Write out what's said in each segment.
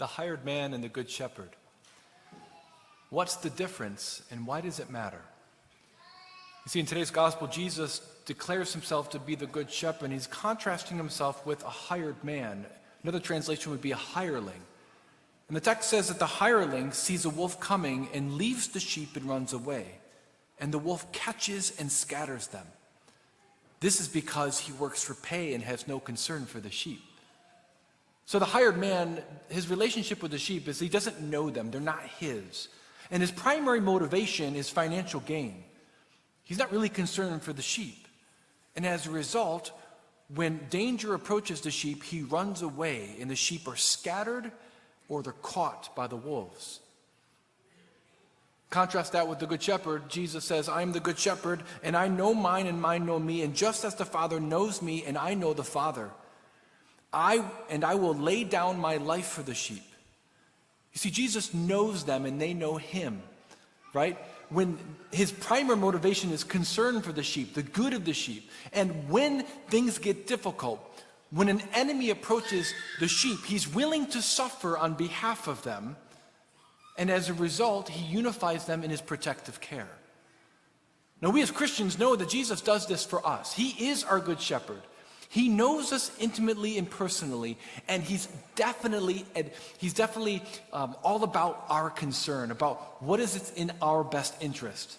the hired man and the good shepherd. What's the difference and why does it matter? You see, in today's gospel, Jesus declares himself to be the good shepherd, and he's contrasting himself with a hired man. Another translation would be a hireling. And the text says that the hireling sees a wolf coming and leaves the sheep and runs away. And the wolf catches and scatters them. This is because he works for pay and has no concern for the sheep. So the hired man, his relationship with the sheep is he doesn't know them, they're not his. And his primary motivation is financial gain. He's not really concerned for the sheep. And as a result, when danger approaches the sheep, he runs away, and the sheep are scattered or they're caught by the wolves. Contrast that with the good shepherd. Jesus says, I am the good shepherd, and I know mine and mine know me, and just as the Father knows me and I know the Father, I will lay down my life for the sheep. You see, Jesus knows them and they know him, right? When his primary motivation is concern for the sheep, the good of the sheep. And when things get difficult, when an enemy approaches the sheep, he's willing to suffer on behalf of them. And as a result, he unifies them in his protective care. Now, we as Christians know that Jesus does this for us. He is our good shepherd. He knows us intimately and personally, and he's definitely all about our concern, about what is in our best interest.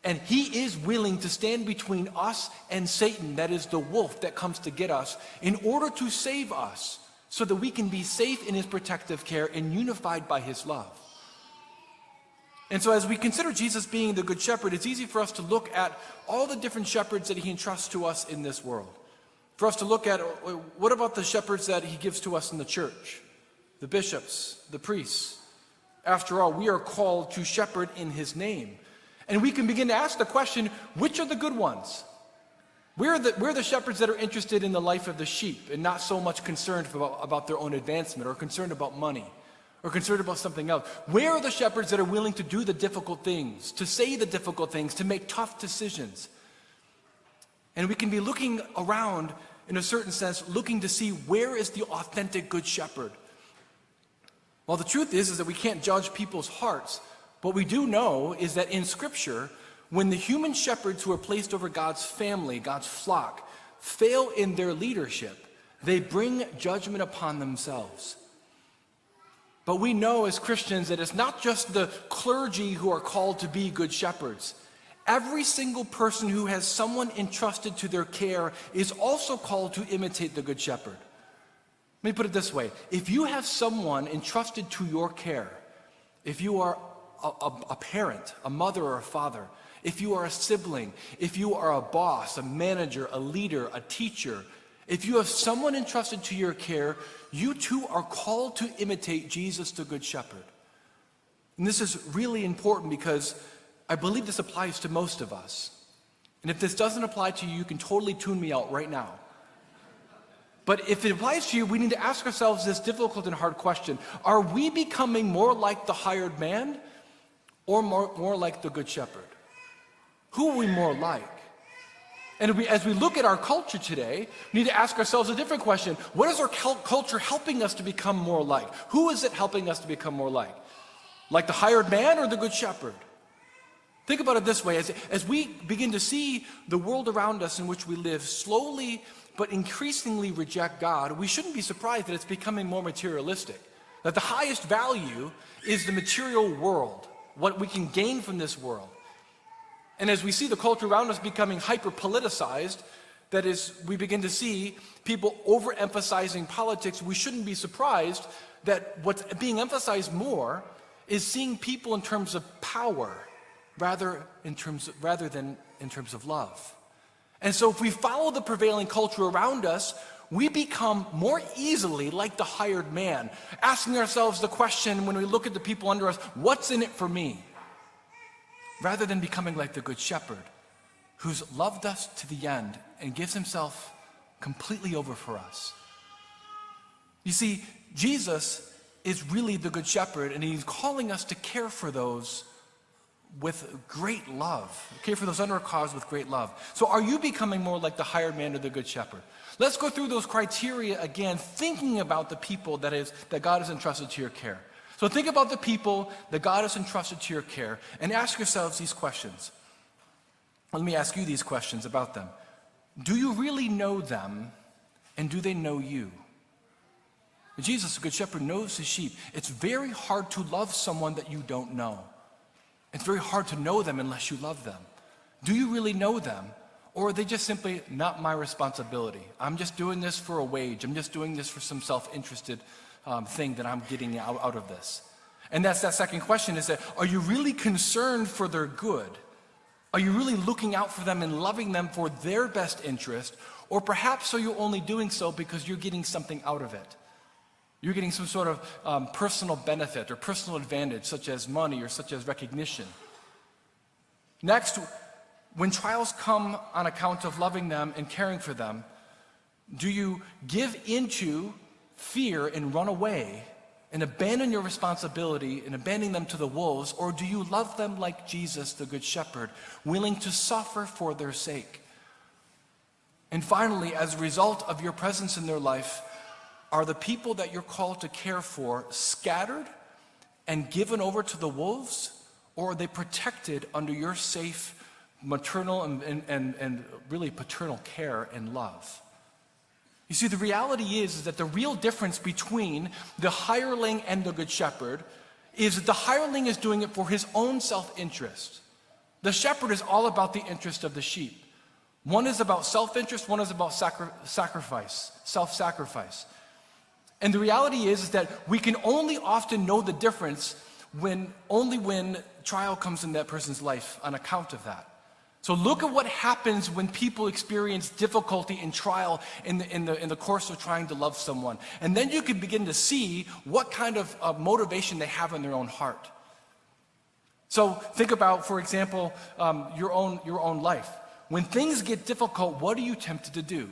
And he is willing to stand between us and Satan, that is the wolf that comes to get us, in order to save us, so that we can be safe in his protective care and unified by his love. And so as we consider Jesus being the good shepherd, it's easy for us to look at all the different shepherds that he entrusts to us in this world. For us to look at, what about the shepherds that he gives to us in the church? The bishops, the priests. After all, we are called to shepherd in his name. And we can begin to ask the question, which are the good ones? We're the shepherds that are interested in the life of the sheep and not so much concerned about their own advancement or concerned about money or concerned about something else. Where are the shepherds that are willing to do the difficult things, to say the difficult things, to make tough decisions? And we can be looking around, in a certain sense, looking to see where is the authentic good shepherd. Well, the truth is that we can't judge people's hearts. What we do know is that in Scripture, when the human shepherds who are placed over God's family, God's flock, fail in their leadership, they bring judgment upon themselves. But we know as Christians that it's not just the clergy who are called to be good shepherds. Every single person who has someone entrusted to their care is also called to imitate the good shepherd. Let me put it this way. If you have someone entrusted to your care, if you are a parent, a mother or a father, if you are a sibling, if you are a boss, a manager, a leader, a teacher, if you have someone entrusted to your care, you too are called to imitate Jesus, the good shepherd. And this is really important because I believe this applies to most of us. And if this doesn't apply to you, you can totally tune me out right now. But if it applies to you, we need to ask ourselves this difficult and hard question. Are we becoming more like the hired man or more like the good shepherd? Who are we more like? And as we look at our culture today, we need to ask ourselves a different question. What is our culture helping us to become more like? Who is it helping us to become more like? Like the hired man or the good shepherd? Think about it this way. As we begin to see the world around us in which we live slowly but increasingly reject God, we shouldn't be surprised that it's becoming more materialistic. That the highest value is the material world, what we can gain from this world. And as we see the culture around us becoming hyper-politicized, that is, we begin to see people overemphasizing politics, we shouldn't be surprised that what's being emphasized more is seeing people in terms of power, rather than in terms of love. And so if we follow the prevailing culture around us, we become more easily like the hired man, asking ourselves the question when we look at the people under us, what's in it for me? Rather than becoming like the good shepherd, who's loved us to the end and gives himself completely over for us. You see, Jesus is really the good shepherd, and he's calling us to care for those with great love. Care for those under a cause with great love. So are you becoming more like the hired man or the good shepherd? Let's go through those criteria again, thinking about the people that God has entrusted to your care. So think about the people that God has entrusted to your care and ask yourselves these questions. Let me ask you these questions about them. Do you really know them, and do they know you? Jesus, the good shepherd, knows his sheep. It's very hard to love someone that you don't know. It's very hard to know them unless you love them. Do you really know them? Or are they just simply not my responsibility? I'm just doing this for a wage. I'm just doing this for some self-interested thing that I'm getting out of this. And that's that second question is that, are you really concerned for their good? Are you really looking out for them and loving them for their best interest? Or perhaps are you only doing so because you're getting something out of it? You're getting some sort of personal benefit or personal advantage, such as money or such as recognition. Next, when trials come on account of loving them and caring for them, do you give into fear and run away and abandon your responsibility and abandon them to the wolves, or do you love them like Jesus, the Good Shepherd, willing to suffer for their sake? And finally, as a result of your presence in their life, are the people that you're called to care for scattered and given over to the wolves, or are they protected under your safe maternal and really paternal care and love? You see, the reality is that the real difference between the hireling and the good shepherd is that the hireling is doing it for his own self-interest. The shepherd is all about the interest of the sheep. One is about self-interest, one is about sacrifice, self-sacrifice. And the reality is that we can only often know the difference when trial comes in that person's life on account of that. So look at what happens when people experience difficulty and trial in the course of trying to love someone. And then you can begin to see what kind of motivation they have in their own heart. So think about, for example, your own life. When things get difficult, what are you tempted to do?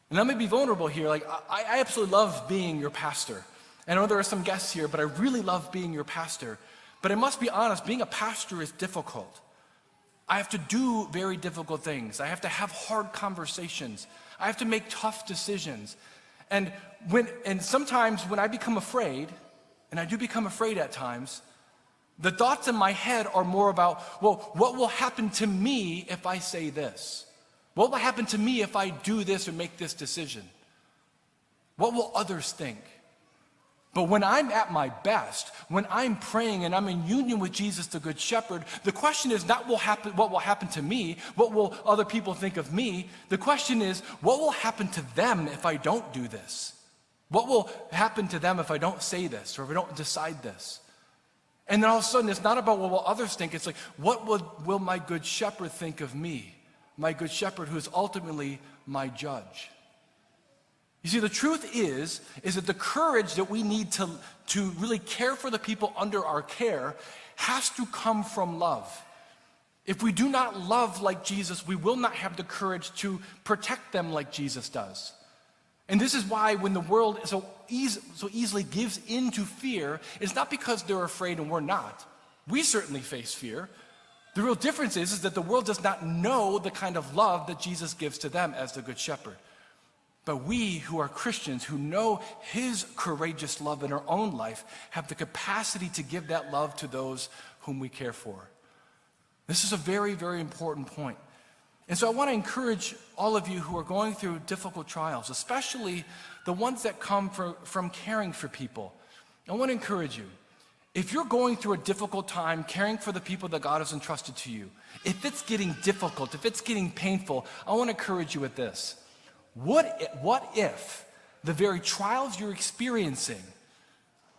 And let me be vulnerable here. Like, I absolutely love being your pastor. I know there are some guests here, but I really love being your pastor. But I must be honest, being a pastor is difficult. I have to do very difficult things. I have to have hard conversations. I have to make tough decisions. And sometimes when I become afraid, and I do become afraid at times, the thoughts in my head are more about, well, what will happen to me if I say this? What will happen to me if I do this or make this decision? What will others think? But when I'm at my best, when I'm praying and I'm in union with Jesus, the Good Shepherd, the question is not what will happen to me, what will other people think of me? The question is, what will happen to them if I don't do this? What will happen to them if I don't say this or if I don't decide this? And then all of a sudden, it's not about what will others think. It's like, what will my Good Shepherd think of me? My Good Shepherd, who is ultimately my judge. You see, the truth is that the courage that we need to really care for the people under our care has to come from love. If we do not love like Jesus, we will not have the courage to protect them like Jesus does. And this is why when the world so easily gives in to fear, it's not because they're afraid and we're not. We certainly face fear. The real difference is that the world does not know the kind of love that Jesus gives to them as the Good Shepherd. But we who are Christians, who know his courageous love in our own life, have the capacity to give that love to those whom we care for. This is a very, very important point. And so I want to encourage all of you who are going through difficult trials, especially the ones that come from caring for people. I want to encourage you. If you're going through a difficult time caring for the people that God has entrusted to you, if it's getting difficult, if it's getting painful, I want to encourage you with this. What if the very trials you're experiencing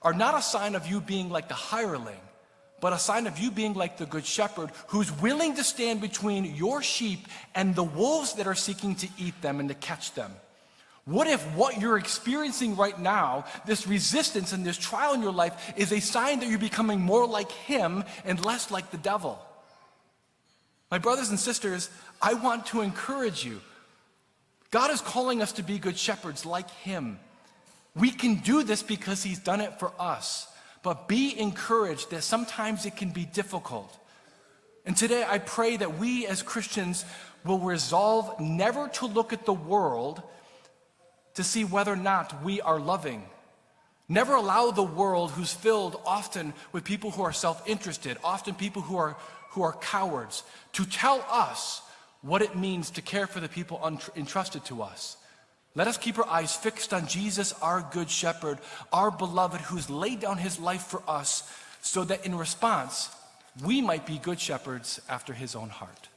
are not a sign of you being like the hireling, but a sign of you being like the Good Shepherd who's willing to stand between your sheep and the wolves that are seeking to eat them and to catch them? What if what you're experiencing right now, this resistance and this trial in your life, is a sign that you're becoming more like him and less like the devil? My brothers and sisters, I want to encourage you. God is calling us to be good shepherds like him. We can do this because he's done it for us. But be encouraged that sometimes it can be difficult. And today I pray that we as Christians will resolve never to look at the world to see whether or not we are loving. Never allow the world, who's filled often with people who are self-interested, often people who are cowards, to tell us what it means to care for the people entrusted to us. Let us keep our eyes fixed on Jesus, our good shepherd, our beloved, who's laid down his life for us, so that in response, we might be good shepherds after his own heart.